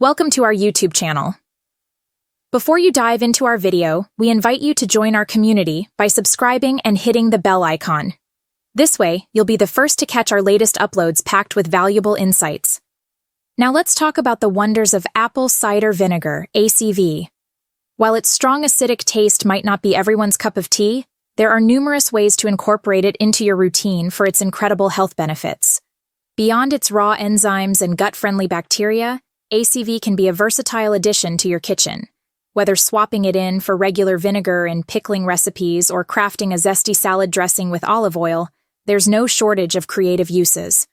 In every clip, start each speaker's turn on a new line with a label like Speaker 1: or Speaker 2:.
Speaker 1: Welcome to our YouTube channel. Before you dive into our video, we invite you to join our community by subscribing and hitting the bell icon. This way, you'll be the first to catch our latest uploads packed with valuable insights. Now let's talk about the wonders of Apple Cider Vinegar, ACV. While its strong acidic taste might not be everyone's cup of tea, there are numerous ways to incorporate it into your routine for its incredible health benefits. Beyond its raw enzymes and gut-friendly bacteria, ACV can be a versatile addition to your kitchen. Whether swapping it in for regular vinegar in pickling recipes or crafting a zesty salad dressing with olive oil, there's no shortage of creative uses.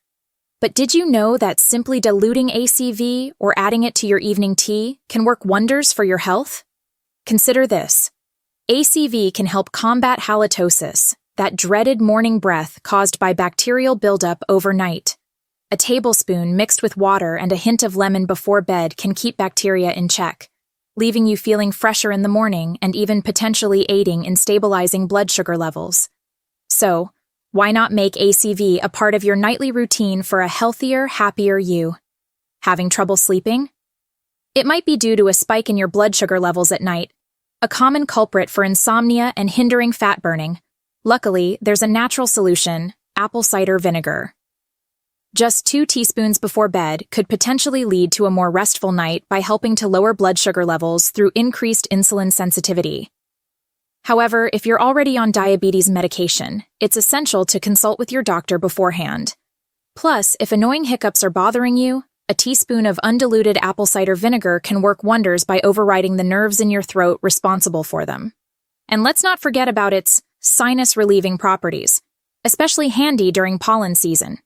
Speaker 1: But did you know that simply diluting ACV or adding it to your evening tea can work wonders for your health? Consider this. ACV can help combat halitosis, that dreaded morning breath caused by bacterial buildup overnight. A tablespoon mixed with water and a hint of lemon before bed can keep bacteria in check, leaving you feeling fresher in the morning and even potentially aiding in stabilizing blood sugar levels. So, why not make ACV a part of your nightly routine for a healthier, happier you? Having trouble sleeping? It might be due to a spike in your blood sugar levels at night, a common culprit for insomnia and hindering fat burning. Luckily, there's a natural solution: apple cider vinegar. Just 2 teaspoons before bed could potentially lead to a more restful night by helping to lower blood sugar levels through increased insulin sensitivity. However, if you're already on diabetes medication, it's essential to consult with your doctor beforehand. Plus, if annoying hiccups are bothering you, a teaspoon of undiluted apple cider vinegar can work wonders by overriding the nerves in your throat responsible for them. And let's not forget about its sinus-relieving properties, especially handy during pollen season.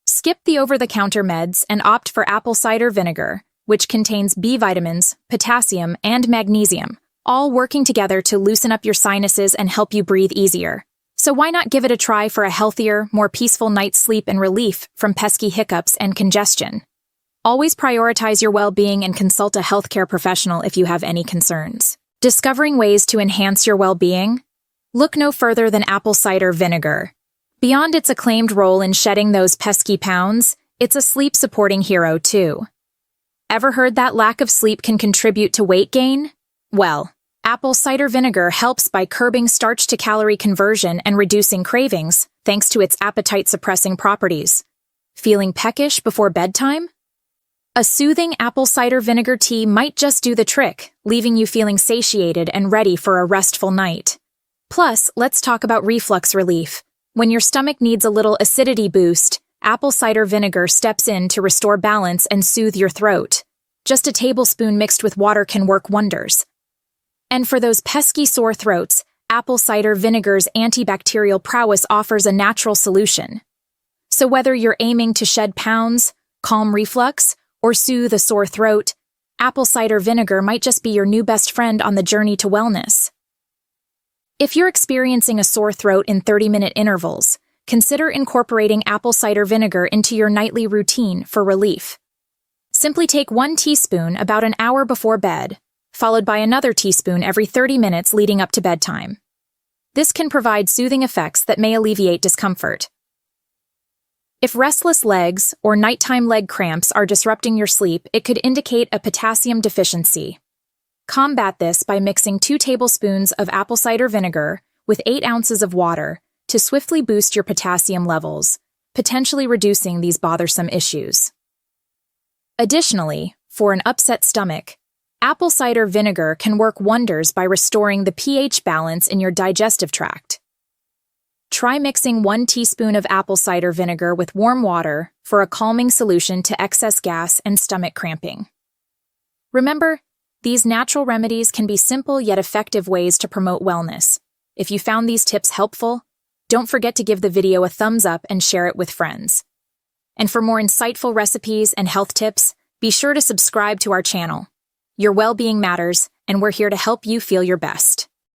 Speaker 1: Skip the over-the-counter meds and opt for apple cider vinegar, which contains B vitamins, potassium, and magnesium, all working together to loosen up your sinuses and help you breathe easier. So why not give it a try for a healthier, more peaceful night's sleep and relief from pesky hiccups and congestion? Always prioritize your well-being and consult a healthcare professional if you have any concerns. Discovering ways to enhance your well-being? Look no further than apple cider vinegar. Beyond its acclaimed role in shedding those pesky pounds, it's a sleep-supporting hero, too. Ever heard that lack of sleep can contribute to weight gain? Well, apple cider vinegar helps by curbing starch-to-calorie conversion and reducing cravings, thanks to its appetite-suppressing properties. Feeling peckish before bedtime? A soothing apple cider vinegar tea might just do the trick, leaving you feeling satiated and ready for a restful night. Plus, let's talk about reflux relief. When your stomach needs a little acidity boost, apple cider vinegar steps in to restore balance and soothe your throat. Just a tablespoon mixed with water can work wonders. And for those pesky sore throats, apple cider vinegar's antibacterial prowess offers a natural solution. So whether you're aiming to shed pounds, calm reflux, or soothe a sore throat, apple cider vinegar might just be your new best friend on the journey to wellness. If you're experiencing a sore throat in 30-minute intervals, consider incorporating apple cider vinegar into your nightly routine for relief. Simply take 1 teaspoon about an hour before bed, followed by another teaspoon every 30 minutes leading up to bedtime. This can provide soothing effects that may alleviate discomfort. If restless legs or nighttime leg cramps are disrupting your sleep, it could indicate a potassium deficiency. Combat this by mixing 2 tablespoons of apple cider vinegar with 8 ounces of water to swiftly boost your potassium levels, potentially reducing these bothersome issues. Additionally, for an upset stomach, apple cider vinegar can work wonders by restoring the pH balance in your digestive tract. Try mixing 1 teaspoon of apple cider vinegar with warm water for a calming solution to excess gas and stomach cramping. Remember, these natural remedies can be simple yet effective ways to promote wellness. If you found these tips helpful, don't forget to give the video a thumbs up and share it with friends. And for more insightful recipes and health tips, be sure to subscribe to our channel. Your well-being matters, and we're here to help you feel your best.